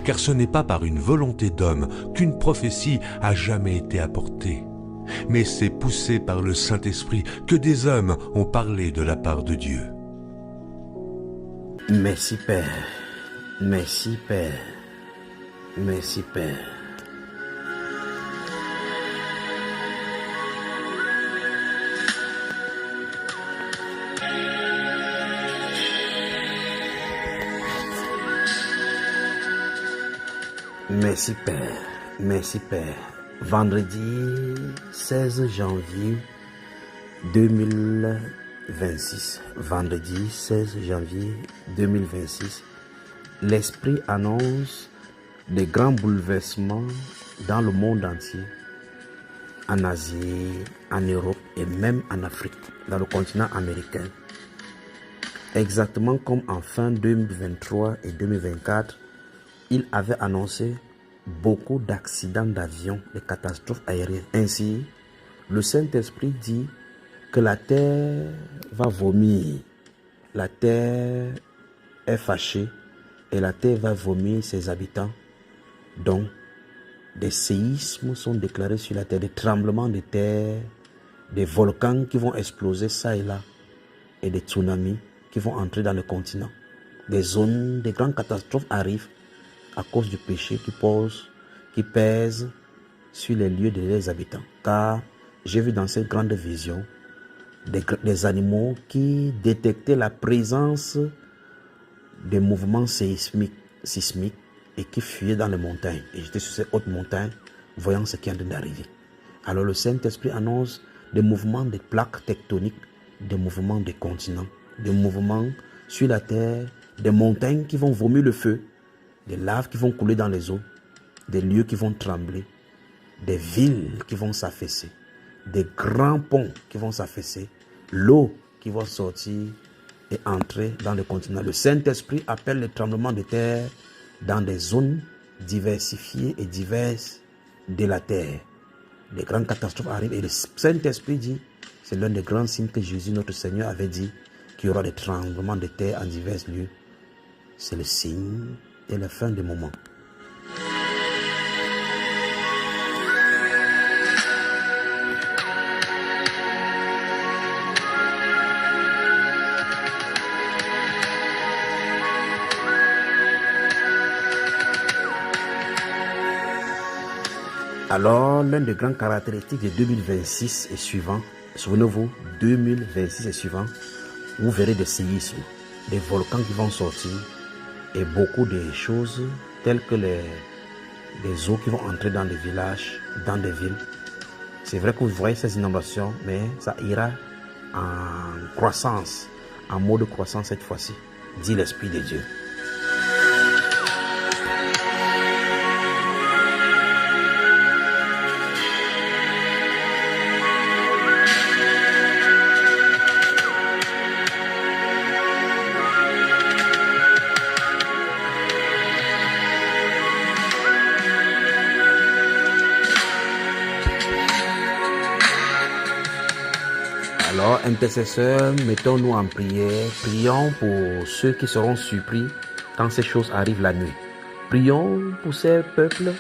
car ce n'est pas par une volonté d'homme qu'une prophétie a jamais été apportée, mais c'est poussé par le Saint-Esprit que des hommes ont parlé de la part de Dieu. Merci Père, merci Père, merci Père. Merci Père, merci Père. Vendredi 16 janvier 2026. Vendredi 16 janvier 2026. L'Esprit annonce des grands bouleversements dans le monde entier, en Asie, en Europe et même en Afrique, dans le continent américain. Exactement comme en fin 2023 et 2024, il avait annoncé beaucoup d'accidents d'avion, de catastrophes aériennes. Ainsi, le Saint-Esprit dit que la terre va vomir. La terre est fâchée et la terre va vomir ses habitants. Donc, des séismes sont déclarés sur la terre, des tremblements de terre, des volcans qui vont exploser ça et là, et des tsunamis qui vont entrer dans le continent. Des zones, des grandes catastrophes arrivent à cause du péché qui pèse sur les lieux des habitants. Car j'ai vu dans cette grande vision des animaux qui détectaient la présence des mouvements sismiques et qui fuyaient dans les montagnes. Et j'étais sur ces hautes montagnes, voyant ce qui est en train d'arriver. Alors le Saint-Esprit annonce des mouvements de plaques tectoniques, des mouvements des continents, des mouvements sur la terre, des montagnes qui vont vomir le feu, des laves qui vont couler dans les eaux, des lieux qui vont trembler, des villes qui vont s'affaisser, des grands ponts qui vont s'affaisser, l'eau qui va sortir et entrer dans le continent. Le Saint-Esprit appelle les tremblements de terre dans des zones diversifiées et diverses de la terre. Des grandes catastrophes arrivent et le Saint-Esprit dit, c'est l'un des grands signes que Jésus, notre Seigneur, avait dit, qu'il y aura des tremblements de terre en divers lieux. C'est le signe de la fin des moments. Alors, l'un des grandes caractéristiques de 2026 est suivant. Souvenez-vous, 2026 est suivant. Vous verrez des séismes, des volcans qui vont sortir et beaucoup de choses telles que des eaux qui vont entrer dans des villages, dans des villes. C'est vrai que vous voyez ces inondations, mais ça ira en croissance, en mode de croissance cette fois-ci, dit l'Esprit de Dieu. Alors, intercesseurs, mettons-nous en prière. Prions pour ceux qui seront surpris quand ces choses arrivent la nuit. Prions pour ces peuples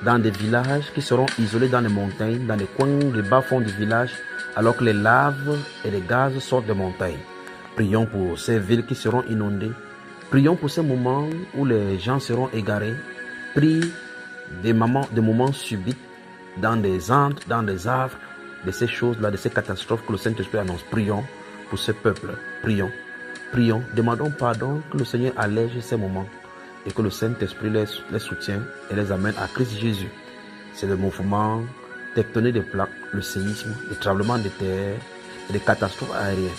dans des villages qui seront isolés dans les montagnes, dans les coins, les bas-fonds du village, alors que les laves et les gaz sortent des montagnes. Prions pour ces villes qui seront inondées. Prions pour ces moments où les gens seront égarés. Prie des moments subits dans des antres, dans des arbres, de ces choses-là, de ces catastrophes que le Saint-Esprit annonce. Prions pour ce peuple. Prions. Prions. Demandons pardon, que le Seigneur allège ces moments et que le Saint-Esprit les soutienne et les amène à Christ Jésus. C'est le mouvement tectonique des plaques, le séisme, les tremblements de terre et les catastrophes aériennes,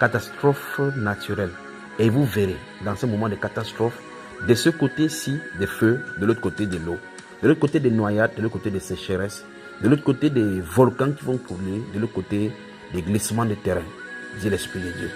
catastrophes naturelles. Et vous verrez, dans ce moment de catastrophes, de ce côté-ci des feux, de l'autre côté de l'eau, de l'autre côté des noyades, de l'autre côté des sécheresses, de l'autre côté des volcans qui vont couler, de l'autre côté des glissements de terrain, dit l'Esprit de Dieu.